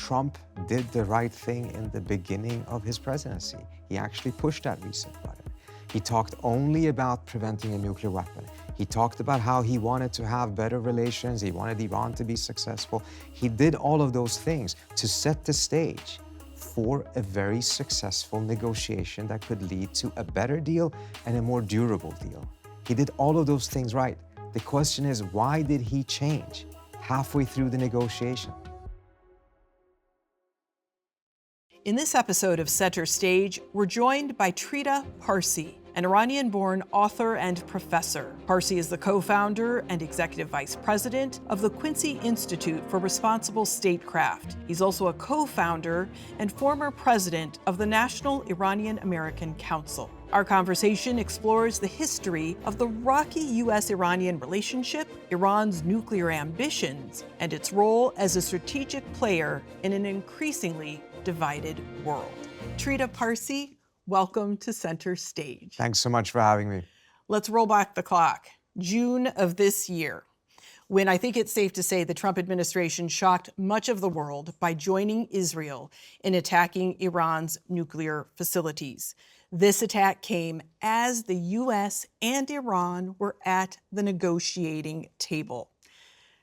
Trump did the right thing in the beginning of his presidency. He actually pushed that reset button. He talked only about preventing a nuclear weapon. He talked about how he wanted to have better relations. He wanted Iran to be successful. He did all of those things to set the stage for a very successful negotiation that could lead to a better deal and a more durable deal. He did all of those things right. The question is, why did he change halfway through the negotiation? In this episode of Center Stage, we're joined by Trita Parsi, an Iranian-born author and professor. Parsi is the co-founder and executive vice president of the Quincy Institute for Responsible Statecraft. He's also a co-founder and former president of the National Iranian-American Council. Our conversation explores the history of the rocky U.S.-Iranian relationship, Iran's nuclear ambitions, and its role as a strategic player in an increasingly divided world. Trita Parsi, welcome to Center Stage. Thanks so much for having me. Let's roll back the clock. June of this year, when I think it's safe to say the Trump administration shocked much of the world by joining Israel in attacking Iran's nuclear facilities. This attack came as the U.S. and Iran were at the negotiating table.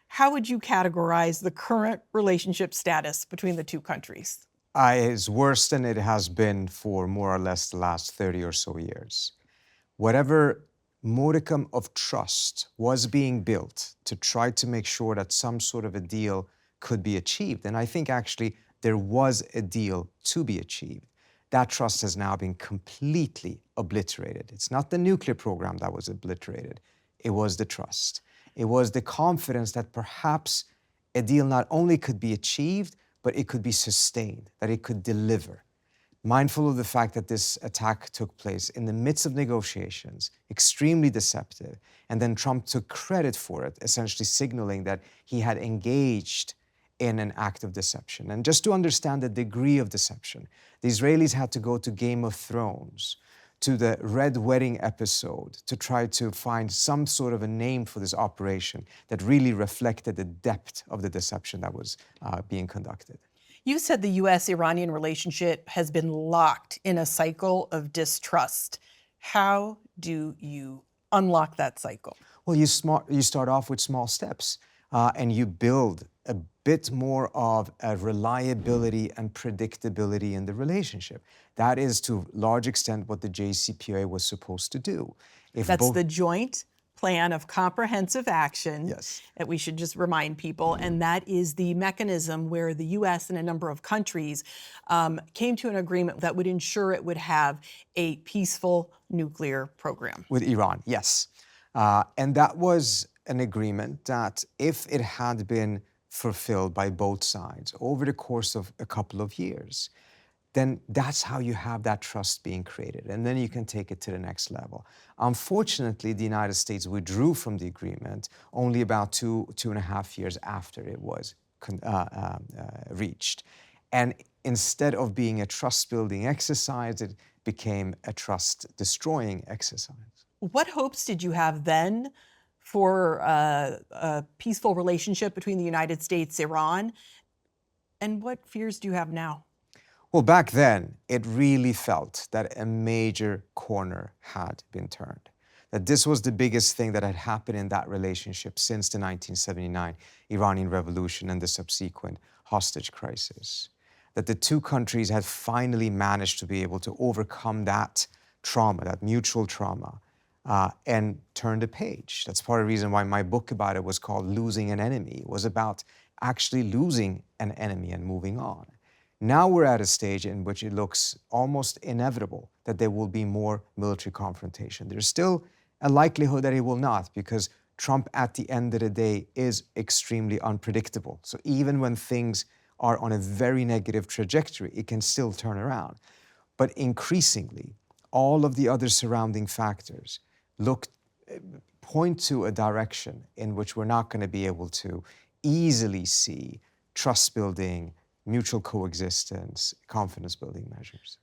How would you categorize the current relationship status between the two countries? It's worse than it has been for more or less the last 30 or so years. Whatever modicum of trust was being built to try to make sure that some sort of a deal could be achieved, and I think actually there was a deal to be achieved, that trust has now been completely obliterated. It's not the nuclear program that was obliterated. It was the trust. It was the confidence that perhaps a deal not only could be achieved, but it could be sustained, that it could deliver. Mindful of the fact that this attack took place in the midst of negotiations, extremely deceptive, and then Trump took credit for it, essentially signaling that he had engaged in an act of deception. And just to understand the degree of deception, the Israelis had to go to Game of Thrones, to the Red Wedding episode, to try to find some sort of a name for this operation that really reflected the depth of the deception that was being conducted. You said the U.S.-Iranian relationship has been locked in a cycle of distrust. How do you unlock that cycle? Well, you start off with small steps and you build a bit more of a reliability and predictability in the relationship. That is, to a large extent, what the JCPOA was supposed to do. That's the Joint Plan of Comprehensive Action, yes, that we should just remind people, and that is the mechanism where the U.S. and a number of countries came to an agreement that would ensure it would have a peaceful nuclear program. With Iran, yes. And that was an agreement that, if it had been fulfilled by both sides over the course of a couple of years, then that's how you have that trust being created. And then you can take it to the next level. Unfortunately, the United States withdrew from the agreement only about two and a half years after it was reached. And instead of being a trust-building exercise, it became a trust-destroying exercise. What hopes did you have then for a peaceful relationship between the United States and Iran? And what fears do you have now? Well, back then, it really felt that a major corner had been turned, that this was the biggest thing that had happened in that relationship since the 1979 Iranian Revolution and the subsequent hostage crisis, that the two countries had finally managed to be able to overcome that trauma, that mutual trauma, and turn the page. That's part of the reason why my book about it was called Losing an Enemy. It was about actually losing an enemy and moving on. Now we're at a stage in which it looks almost inevitable that there will be more military confrontation. There's still a likelihood that it will not, because Trump, at the end of the day, is extremely unpredictable. So even when things are on a very negative trajectory, it can still turn around. But increasingly, all of the other surrounding factors point to a direction in which we're not going to be able to easily see trust building, mutual coexistence, confidence building measures.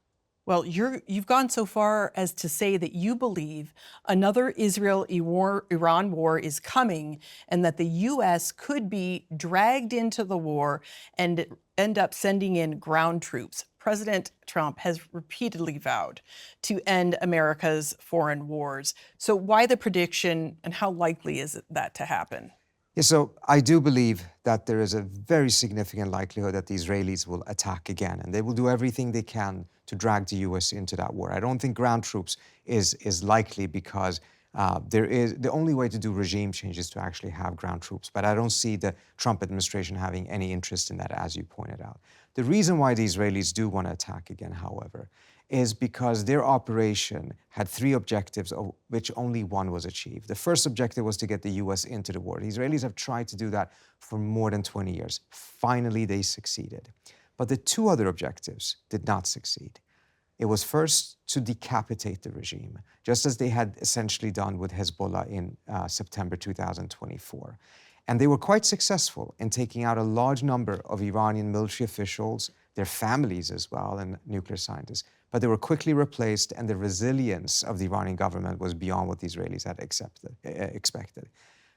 Well, you've gone so far as to say that you believe another Israel-Iran war is coming, and that the U.S. could be dragged into the war and end up sending in ground troops. President Trump has repeatedly vowed to end America's foreign wars. So why the prediction, and how likely is that to happen? Yeah, so I do believe that there is a very significant likelihood that the Israelis will attack again, and they will do everything they can to drag the U.S. into that war. I don't think ground troops is likely because the only way to do regime change is to actually have ground troops. But I don't see the Trump administration having any interest in that, as you pointed out. The reason why the Israelis do want to attack again, however, is because their operation had three objectives, of which only one was achieved. The first objective was to get the U.S. into the war. The Israelis have tried to do that for more than 20 years. Finally, they succeeded. But the two other objectives did not succeed. It was first to decapitate the regime, just as they had essentially done with Hezbollah in September 2024. And they were quite successful in taking out a large number of Iranian military officials, their families as well, and nuclear scientists. But they were quickly replaced, and the resilience of the Iranian government was beyond what the Israelis had expected.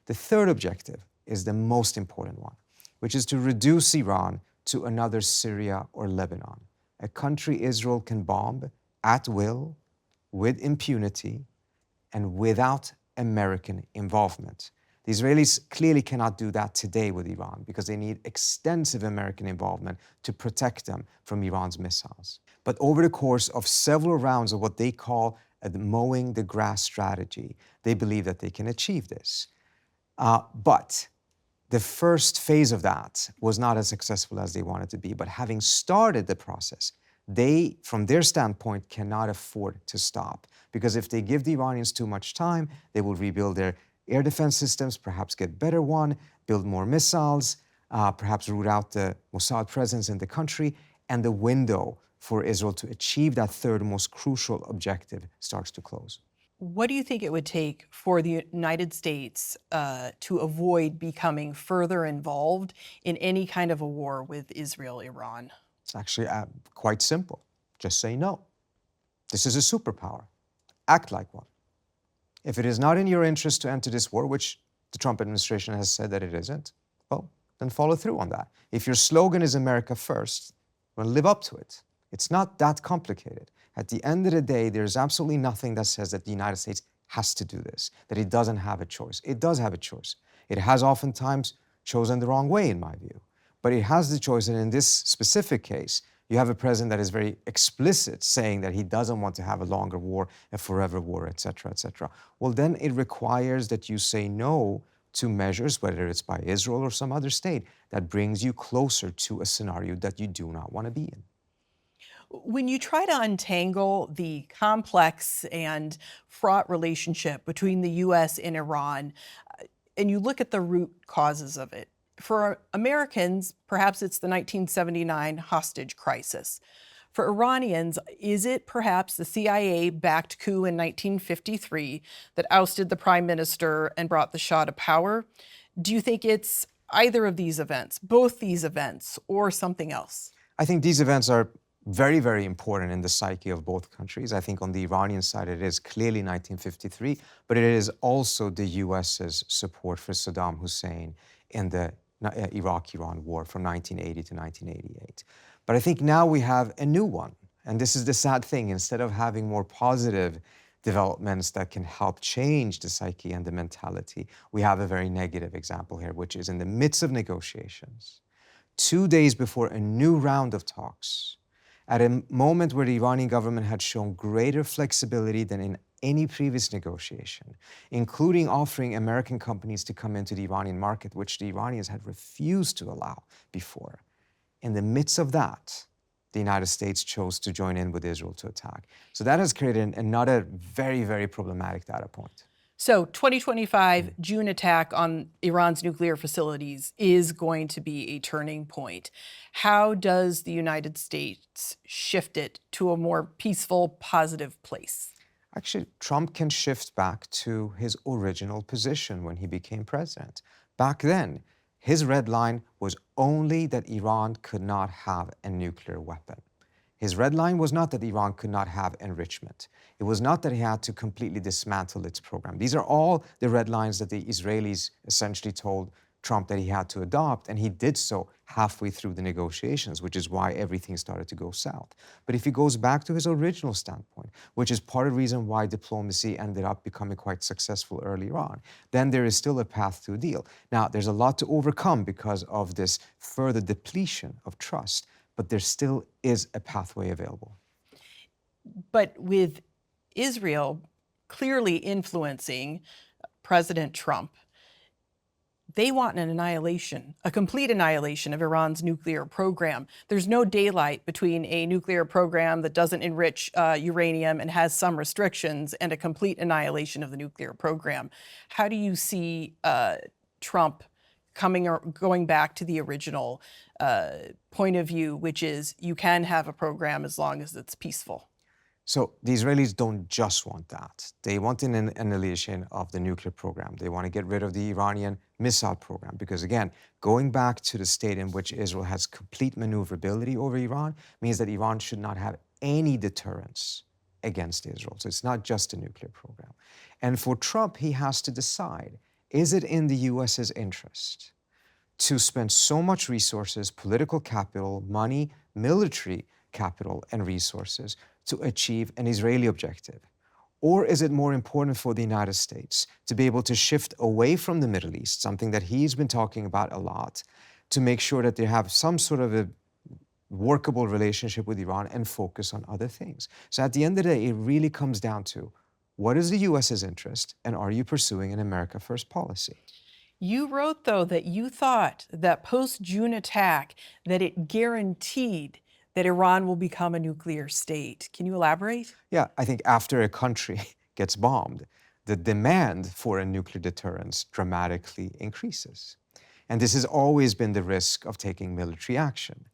The third objective is the most important one, which is to reduce Iran to another Syria or Lebanon, a country Israel can bomb at will, with impunity, and without American involvement. The Israelis clearly cannot do that today with Iran because they need extensive American involvement to protect them from Iran's missiles. But over the course of several rounds of what they call a mowing the grass strategy, they believe that they can achieve this. But the first phase of that was not as successful as they wanted to be. But having started the process, they, from their standpoint, cannot afford to stop. Because if they give the Iranians too much time, they will rebuild their air defense systems, perhaps get better one, build more missiles, perhaps root out the Mossad presence in the country, and the window for Israel to achieve that third most crucial objective starts to close. What do you think it would take for the United States to avoid becoming further involved in any kind of a war with Israel-Iran? It's actually quite simple. Just say no. This is a superpower. Act like one. If it is not in your interest to enter this war, which the Trump administration has said that it isn't, well, then follow through on that. If your slogan is America first, well, live up to it. It's not that complicated. At the end of the day, there's absolutely nothing that says that the United States has to do this, that it doesn't have a choice. It does have a choice. It has oftentimes chosen the wrong way, in my view. But it has the choice, and in this specific case, you have a president that is very explicit, saying that he doesn't want to have a longer war, a forever war, et cetera, et cetera. Well, then it requires that you say no to measures, whether it's by Israel or some other state, that brings you closer to a scenario that you do not want to be in. When you try to untangle the complex and fraught relationship between the U.S. and Iran, and you look at the root causes of it, for Americans, perhaps it's the 1979 hostage crisis. For Iranians, is it perhaps the CIA-backed coup in 1953 that ousted the prime minister and brought the Shah to power? Do you think it's either of these events, both these events, or something else? I think these events are very, very important in the psyche of both countries. I think on the Iranian side, it is clearly 1953, but it is also the US's support for Saddam Hussein in the Iraq-Iran war from 1980 to 1988. But I think now we have a new one. And this is the sad thing. Instead of having more positive developments that can help change the psyche and the mentality, we have a very negative example here, which is in the midst of negotiations, 2 days before a new round of talks, at a moment where the Iranian government had shown greater flexibility than in any previous negotiation, including offering American companies to come into the Iranian market, which the Iranians had refused to allow before. In the midst of that, the United States chose to join in with Israel to attack. So that has created another very, very problematic data point. So 2025 June attack on Iran's nuclear facilities is going to be a turning point. How does the United States shift it to a more peaceful, positive place? Actually, Trump can shift back to his original position when he became president. Back then, his red line was only that Iran could not have a nuclear weapon. His red line was not that Iran could not have enrichment. It was not that he had to completely dismantle its program. These are all the red lines that the Israelis essentially told Trump that he had to adopt, and he did so halfway through the negotiations, which is why everything started to go south. But if he goes back to his original standpoint, which is part of the reason why diplomacy ended up becoming quite successful earlier on, then there is still a path to a deal. Now, there's a lot to overcome because of this further depletion of trust, but there still is a pathway available. But with Israel clearly influencing President Trump, they want an annihilation, a complete annihilation of Iran's nuclear program. There's no daylight between a nuclear program that doesn't enrich uranium and has some restrictions and a complete annihilation of the nuclear program. How do you see Trump going back to the original point of view, which is you can have a program as long as it's peaceful? So the Israelis don't just want that. They want an annihilation of the nuclear program. They want to get rid of the Iranian missile program because, again, going back to the state in which Israel has complete maneuverability over Iran means that Iran should not have any deterrence against Israel. So it's not just a nuclear program. And for Trump, he has to decide, is it in the US's interest to spend so much resources, political capital, money, military capital, and resources to achieve an Israeli objective? Or is it more important for the United States to be able to shift away from the Middle East, something that he's been talking about a lot, to make sure that they have some sort of a workable relationship with Iran and focus on other things? So at the end of the day, it really comes down to what is the US's interest and are you pursuing an America First policy? You wrote, though, that you thought that post-June attack, that it guaranteed that Iran will become a nuclear state. Can you elaborate? Yeah, I think after a country gets bombed, the demand for a nuclear deterrence dramatically increases. And this has always been the risk of taking military action.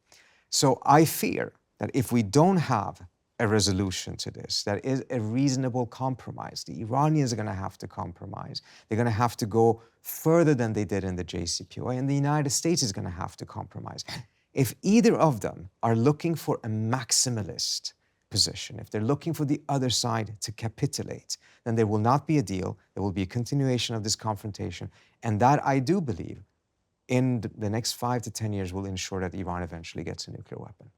So I fear that if we don't have a resolution to this, that is a reasonable compromise, the Iranians are going to have to compromise. They're going to have to go further than they did in the JCPOA, and the United States is going to have to compromise. If either of them are looking for a maximalist position, if they're looking for the other side to capitulate, then there will not be a deal. There will be a continuation of this confrontation. And that, I do believe, in the next 5 to 10 years will ensure that Iran eventually gets a nuclear weapon.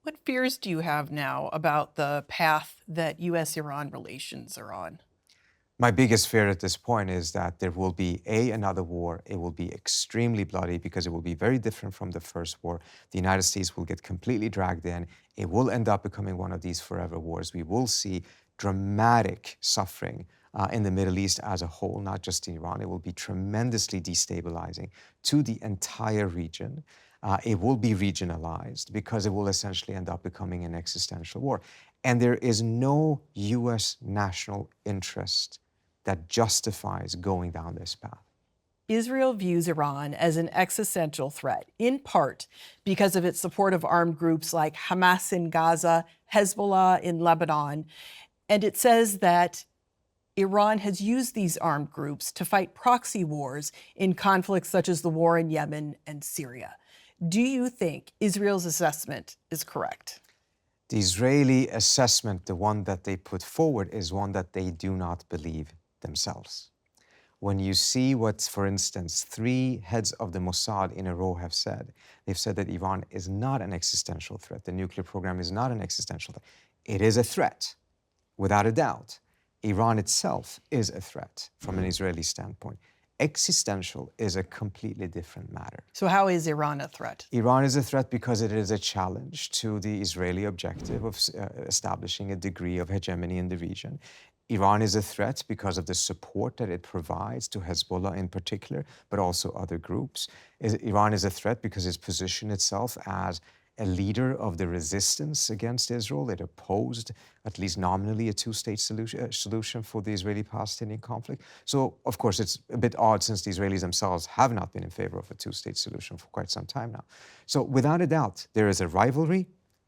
What fears do you have now about the path that U.S.-Iran relations are on? My biggest fear at this point is that there will be another war. It will be extremely bloody because it will be very different from the first war. The United States will get completely dragged in. It will end up becoming one of these forever wars. We will see dramatic suffering in the Middle East as a whole, not just in Iran. It will be tremendously destabilizing to the entire region. It will be regionalized because it will essentially end up becoming an existential war. And there is no U.S. national interest that justifies going down this path. Israel views Iran as an existential threat, in part because of its support of armed groups like Hamas in Gaza, Hezbollah in Lebanon, and it says that Iran has used these armed groups to fight proxy wars in conflicts such as the war in Yemen and Syria. Do you think Israel's assessment is correct? The Israeli assessment, the one that they put forward, is one that they do not believe themselves. When you see what, for instance, 3 heads of the Mossad in a row have said, they've said that Iran is not an existential threat. The nuclear program is not an existential threat. It is a threat, without a doubt. Iran itself is a threat from an Israeli standpoint. Existential is a completely different matter. So how is Iran a threat? Iran is a threat because it is a challenge to the Israeli objective of establishing a degree of hegemony in the region. Iran is a threat because of the support that it provides to Hezbollah in particular, but also other groups. Iran is a threat because it's positioned itself as a leader of the resistance against Israel. It opposed, at least nominally, a 2-state solution for the Israeli-Palestinian conflict. So, of course, it's a bit odd since the Israelis themselves have not been in favor of a 2-state solution for quite some time now. So, without a doubt, there is a rivalry.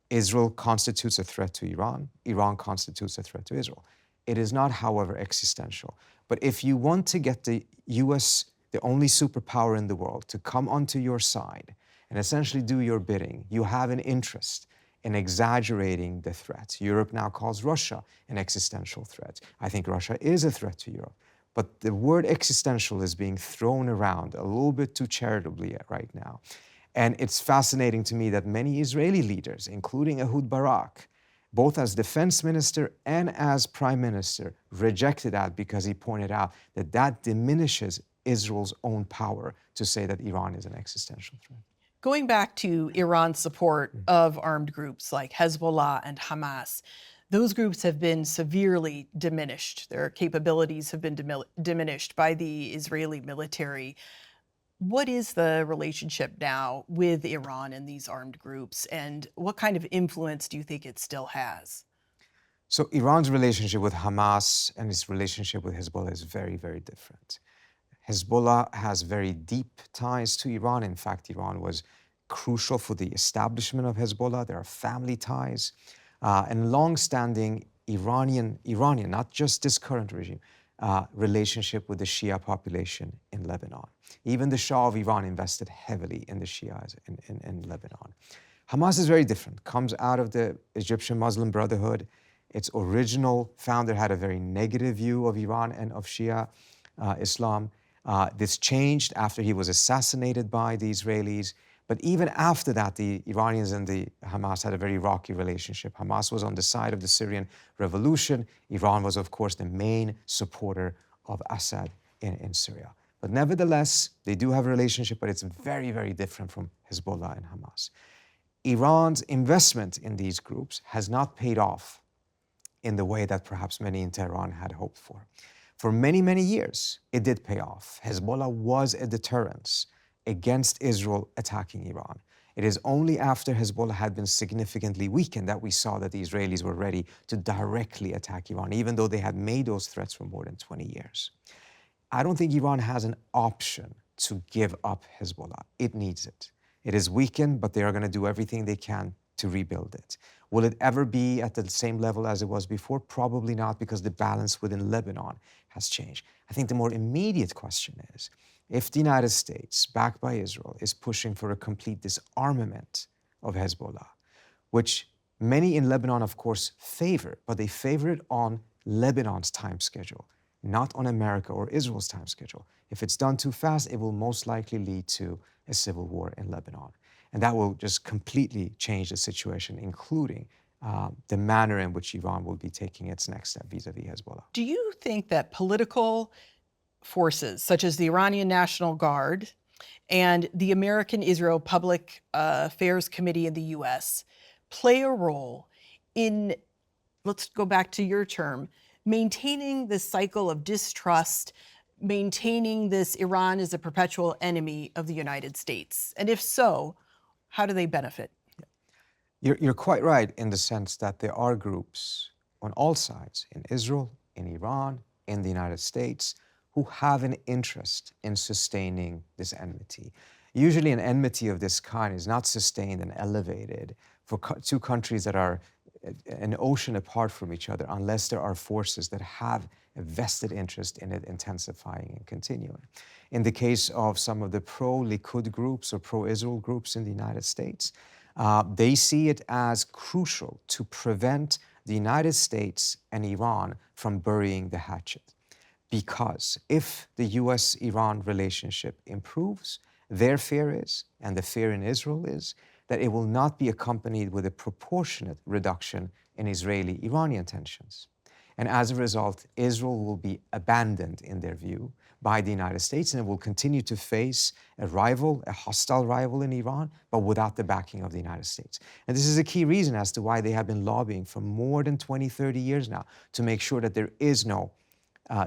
Israel constitutes a threat to Iran. Iran constitutes a threat to Israel. It is not, however, existential. But if you want to get the U.S., the only superpower in the world, to come onto your side and essentially do your bidding, you have an interest in exaggerating the threat. Europe now calls Russia an existential threat. I think Russia is a threat to Europe. But the word existential is being thrown around a little bit too charitably right now. And it's fascinating to me that many Israeli leaders, including Ehud Barak, both as defense minister and as prime minister, rejected that because he pointed out that that diminishes Israel's own power to say that Iran is an existential threat. Going back to Iran's support of armed groups like Hezbollah and Hamas, those groups have been severely diminished. Their capabilities have been diminished by the Israeli military. What is the relationship now with Iran and these armed groups, and what kind of influence do you think it still has? So Iran's relationship with Hamas and its relationship with Hezbollah is very, very different. Hezbollah has very deep ties to Iran. In fact, Iran was crucial for the establishment of Hezbollah. There are family ties and long-standing Iranian, not just this current regime, relationship with the Shia population in Lebanon. Even the Shah of Iran invested heavily in the Shias in Lebanon. Hamas is very different, comes out of the Egyptian Muslim Brotherhood. Its original founder had a very negative view of Iran and of Shia Islam. This changed after he was assassinated by the Israelis. But even after that, the Iranians and the Hamas had a very rocky relationship. Hamas was on the side of the Syrian revolution. Iran was, of course, the main supporter of Assad in Syria. But nevertheless, they do have a relationship, but it's very, very different from Hezbollah and Hamas. Iran's investment in these groups has not paid off in the way that perhaps many in Tehran had hoped for. For many, many years, it did pay off. Hezbollah was a deterrence against Israel attacking Iran. It is only after Hezbollah had been significantly weakened that we saw that the Israelis were ready to directly attack Iran, even though they had made those threats for more than 20 years. I don't think Iran has an option to give up Hezbollah. It needs it. It is weakened, but they are going to do everything they can to rebuild it. Will it ever be at the same level as it was before? Probably not, because the balance within Lebanon has changed. I think the more immediate question is, if the United States, backed by Israel, is pushing for a complete disarmament of Hezbollah, which many in Lebanon, of course, favor, but they favor it on Lebanon's time schedule, not on America or Israel's time schedule. If it's done too fast, it will most likely lead to a civil war in Lebanon. And that will just completely change the situation, including the manner in which Iran will be taking its next step vis-a-vis Hezbollah. Do you think that political forces, such as the Iranian National Guard and the American Israel Public Affairs Committee in the US, play a role in, let's go back to your term, maintaining this cycle of distrust, maintaining this Iran as a perpetual enemy of the United States? And if so, how do they benefit? You're quite right in the sense that there are groups on all sides, in Israel, in Iran, in the United States, who have an interest in sustaining this enmity. Usually an enmity of this kind is not sustained and elevated for two countries that are an ocean apart from each other unless there are forces that have a vested interest in it intensifying and continuing. In the case of some of the pro-Likud groups or pro-Israel groups in the United States, they see it as crucial to prevent the United States and Iran from burying the hatchet. Because if the US-Iran relationship improves, their fear is, and the fear in Israel is, that it will not be accompanied with a proportionate reduction in Israeli-Iranian tensions. And as a result, Israel will be abandoned, in their view, by the United States, and it will continue to face a rival, a hostile rival in Iran, but without the backing of the United States. And this is a key reason as to why they have been lobbying for more than 20, 30 years now to make sure that there is no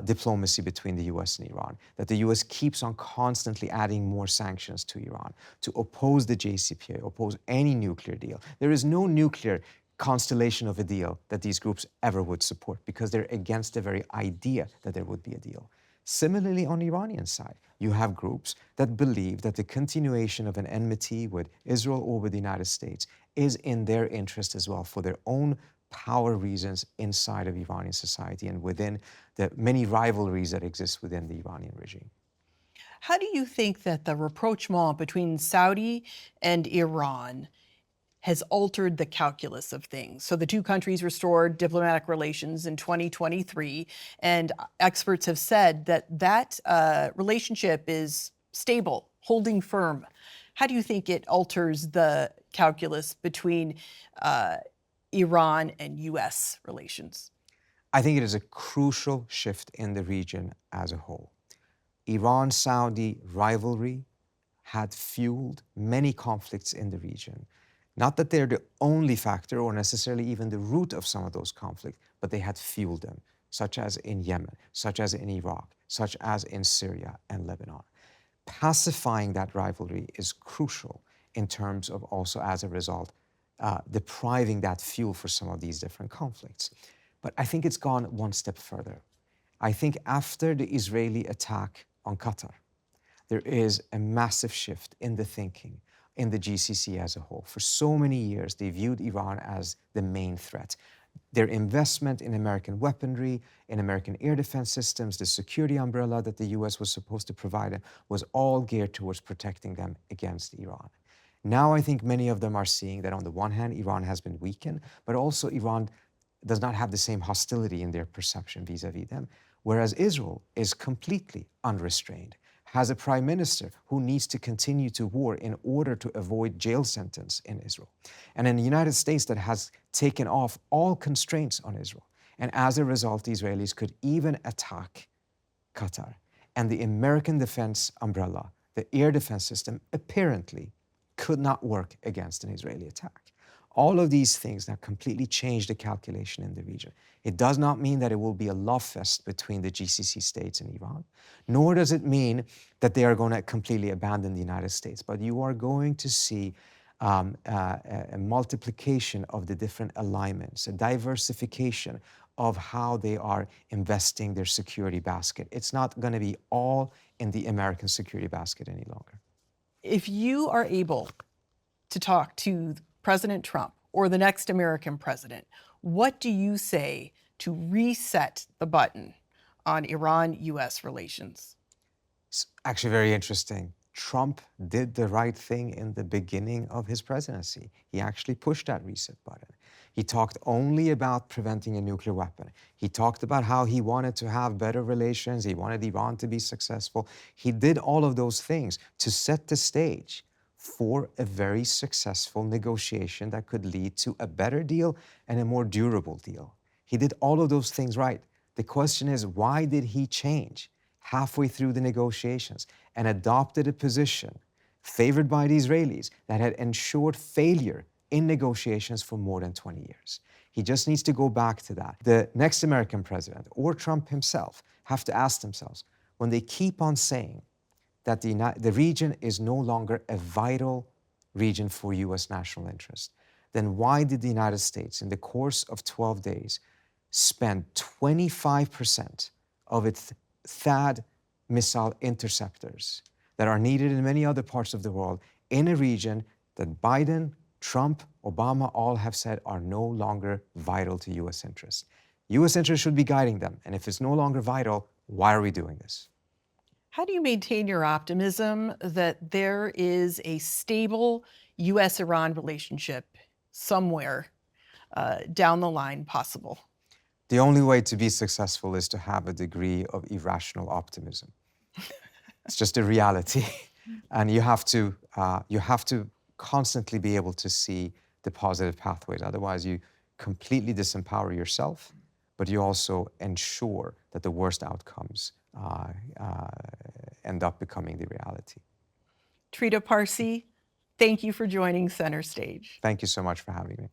diplomacy between the US and Iran, that the US keeps on constantly adding more sanctions to Iran, to oppose the JCPOA, oppose any nuclear deal. There is no nuclear constellation of a deal that these groups ever would support because they're against the very idea that there would be a deal. Similarly, on the Iranian side, you have groups that believe that the continuation of an enmity with Israel or with the United States is in their interest as well for their own power reasons inside of Iranian society and within the many rivalries that exist within the Iranian regime. How do you think that the rapprochement between Saudi and Iran has altered the calculus of things. So the two countries restored diplomatic relations in 2023, and experts have said that relationship is stable, holding firm. How do you think it alters the calculus between Iran and U.S. relations? I think it is a crucial shift in the region as a whole. Iran-Saudi rivalry had fueled many conflicts in the region. Not that they're the only factor or necessarily even the root of some of those conflicts, but they had fueled them, such as in Yemen, such as in Iraq, such as in Syria and Lebanon. Pacifying that rivalry is crucial in terms of also, as a result, depriving that fuel for some of these different conflicts. But I think it's gone one step further. I think after the Israeli attack on Qatar, there is a massive shift in the thinking in the GCC as a whole. For so many years, they viewed Iran as the main threat. Their investment in American weaponry, in American air defense systems, the security umbrella that the US was supposed to provide them, was all geared towards protecting them against Iran. Now I think many of them are seeing that on the one hand, Iran has been weakened, but also Iran does not have the same hostility in their perception vis-a-vis them, whereas Israel is completely unrestrained, has a prime minister who needs to continue to war in order to avoid jail sentence in Israel, and in the United States that has taken off all constraints on Israel. And as a result, the Israelis could even attack Qatar. And the American defense umbrella, the air defense system, apparently could not work against an Israeli attack. All of these things that completely change the calculation in the region. It does not mean that it will be a love fest between the GCC states and Iran, nor does it mean that they are going to completely abandon the United States, but you are going to see a multiplication of the different alignments, a diversification of how they are investing their security basket. It's not going to be all in the American security basket any longer. If you are able to talk to President Trump or the next American president, what do you say to reset the button on Iran-US relations? It's actually very interesting. Trump did the right thing in the beginning of his presidency. He actually pushed that reset button. He talked only about preventing a nuclear weapon. He talked about how he wanted to have better relations. He wanted Iran to be successful. He did all of those things to set the stage for a very successful negotiation that could lead to a better deal and a more durable deal. He did all of those things right. The question is, why did he change halfway through the negotiations and adopted a position favored by the Israelis that had ensured failure in negotiations for more than 20 years? He just needs to go back to that. The next American president or Trump himself have to ask themselves, when they keep on saying that the region is no longer a vital region for US national interest, then why did the United States, in the course of 12 days, spend 25% of its THAAD missile interceptors that are needed in many other parts of the world in a region that Biden, Trump, Obama all have said are no longer vital to US interests? US interests should be guiding them, and if it's no longer vital, why are we doing this? How do you maintain your optimism that there is a stable US-Iran relationship somewhere down the line possible? The only way to be successful is to have a degree of irrational optimism. It's just a reality. And you have to constantly be able to see the positive pathways. Otherwise, you completely disempower yourself, but you also ensure that the worst outcomes end up becoming the reality. Trita Parsi, thank you for joining Center Stage. Thank you so much for having me.